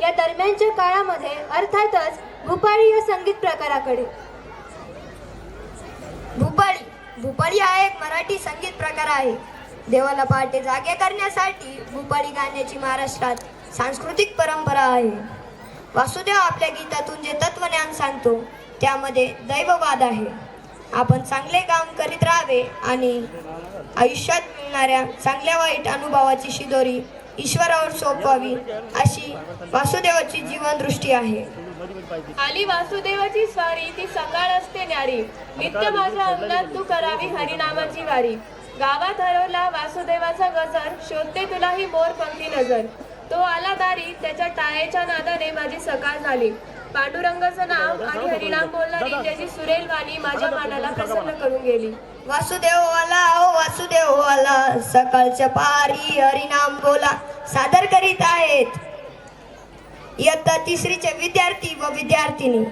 या दरम्यानच्या काळामध्ये अर्थातच भूपाळी या संगीत प्रकाराकडे. भूपाळी हा एक मराठी संगीत प्रकार आहे. देवाला पहाटे जागे करण्यासाठी भूपाळी गाण्याची महाराष्ट्रात सांस्कृतिक परंपरा आहे. वासुदेव आपल्या गीतातून जे तत्वज्ञान सांगतो त्यामध्ये दैववाद आहे. आपण चांगले काम करीत राहावे आणि आयुष्यात मिळणाऱ्या चांगल्या वाईट अनुभवाची शिदोरी ईश्वरावर सोपवावी अशी वासुदेवाची जीवनदृष्टी आहे. आली वासुदेवाची स्वारी ती सकाळ असते न्यारी, नित्य माझ्या अंगणात तू करावी हरिनामाची वारी. गावात हरवला वासुदेवाचा गजर, शोधते तुलाही मोर पंक्ती नजर. तो आला दारी, त्याच्या टाळेच्या नादाने माझी सकाळ झाली. पांडुरंगाचं नाव आणि हरिनाम बोलणारी त्याची सुरेल वाणी माझ्या मनाला प्रसन्न करून गेली. वासुदेव आला हो वासुदेव आला, सकाळच्या पारी हरिनाम बोला सादर करीत आहेत इयत्ता तिसरीचे विद्यार्थी व विद्यार्थिनी.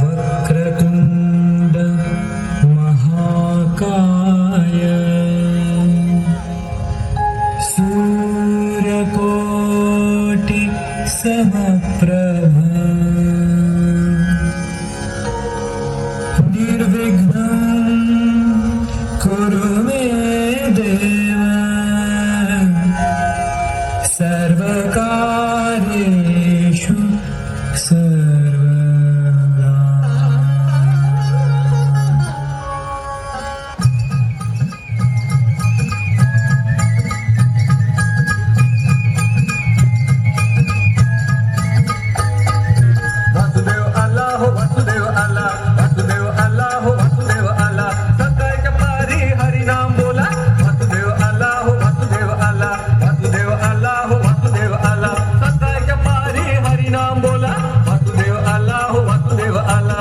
वक्रतुंड महाकाय सूर्यकोटि समप्रभ निर्विघ्नं कुरु मे देव सर्वकार्येषु सर्वदा. वासुदेव आला हो वासुदेव आला, वासुदेव आला हो वासुदेव आला, सकाळच्या पारी हरिनाम बोला. वासुदेव आला हो वासुदेव आला, वासुदेव आला हो वासुदेव आला, सकाळच्या पारी हरिनाम बोला. वासुदेव आला हो वासुदेव आला.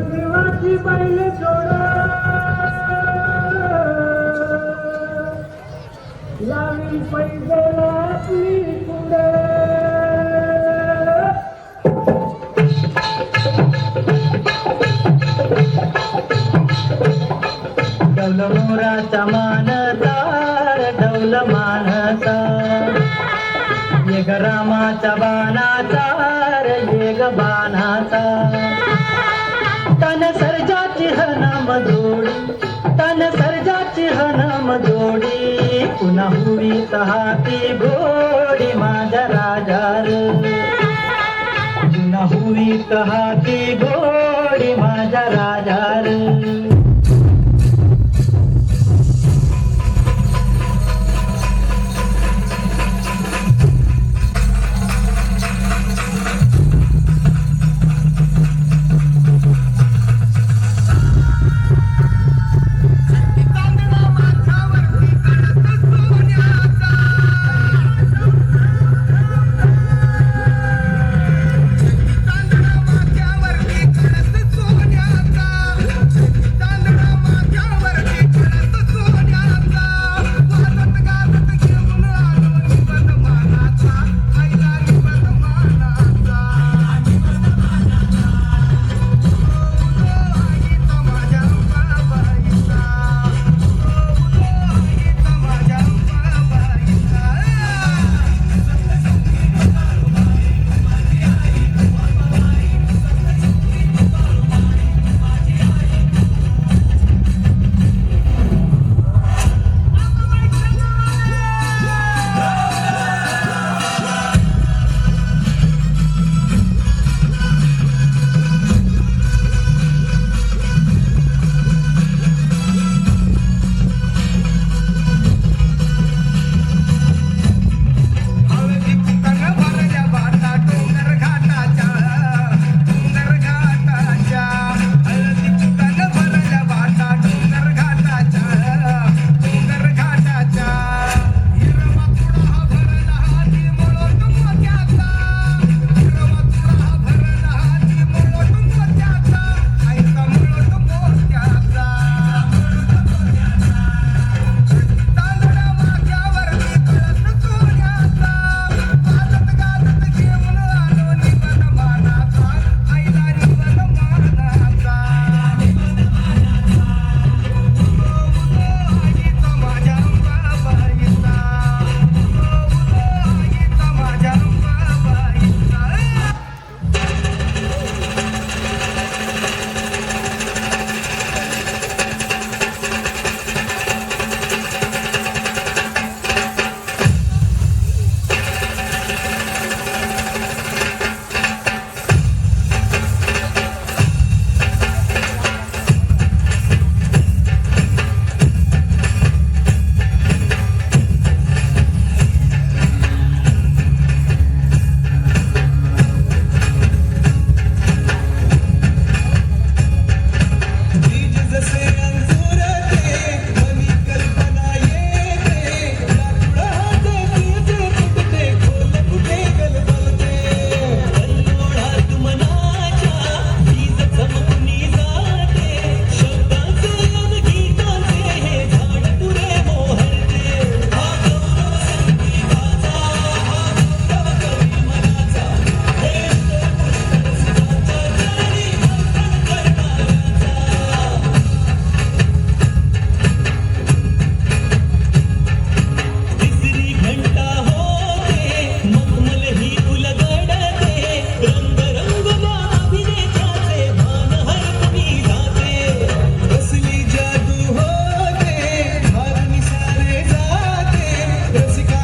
शिवाची पहिले जोडा लावी पैसेला आपली पुढे. डौल मोराचा मानतार डौल मानता, येग रामाचा बाणाचार येग बाणाचा. तन सर्जाची हनाम जोडी, तन सर्जाची हनाम जोडी, पुन्हा हुई हाती घोडी माझ्या राजार. पुन्हा हुई हाती घोडी माझ्या राजार. माथ्यावरती रसिका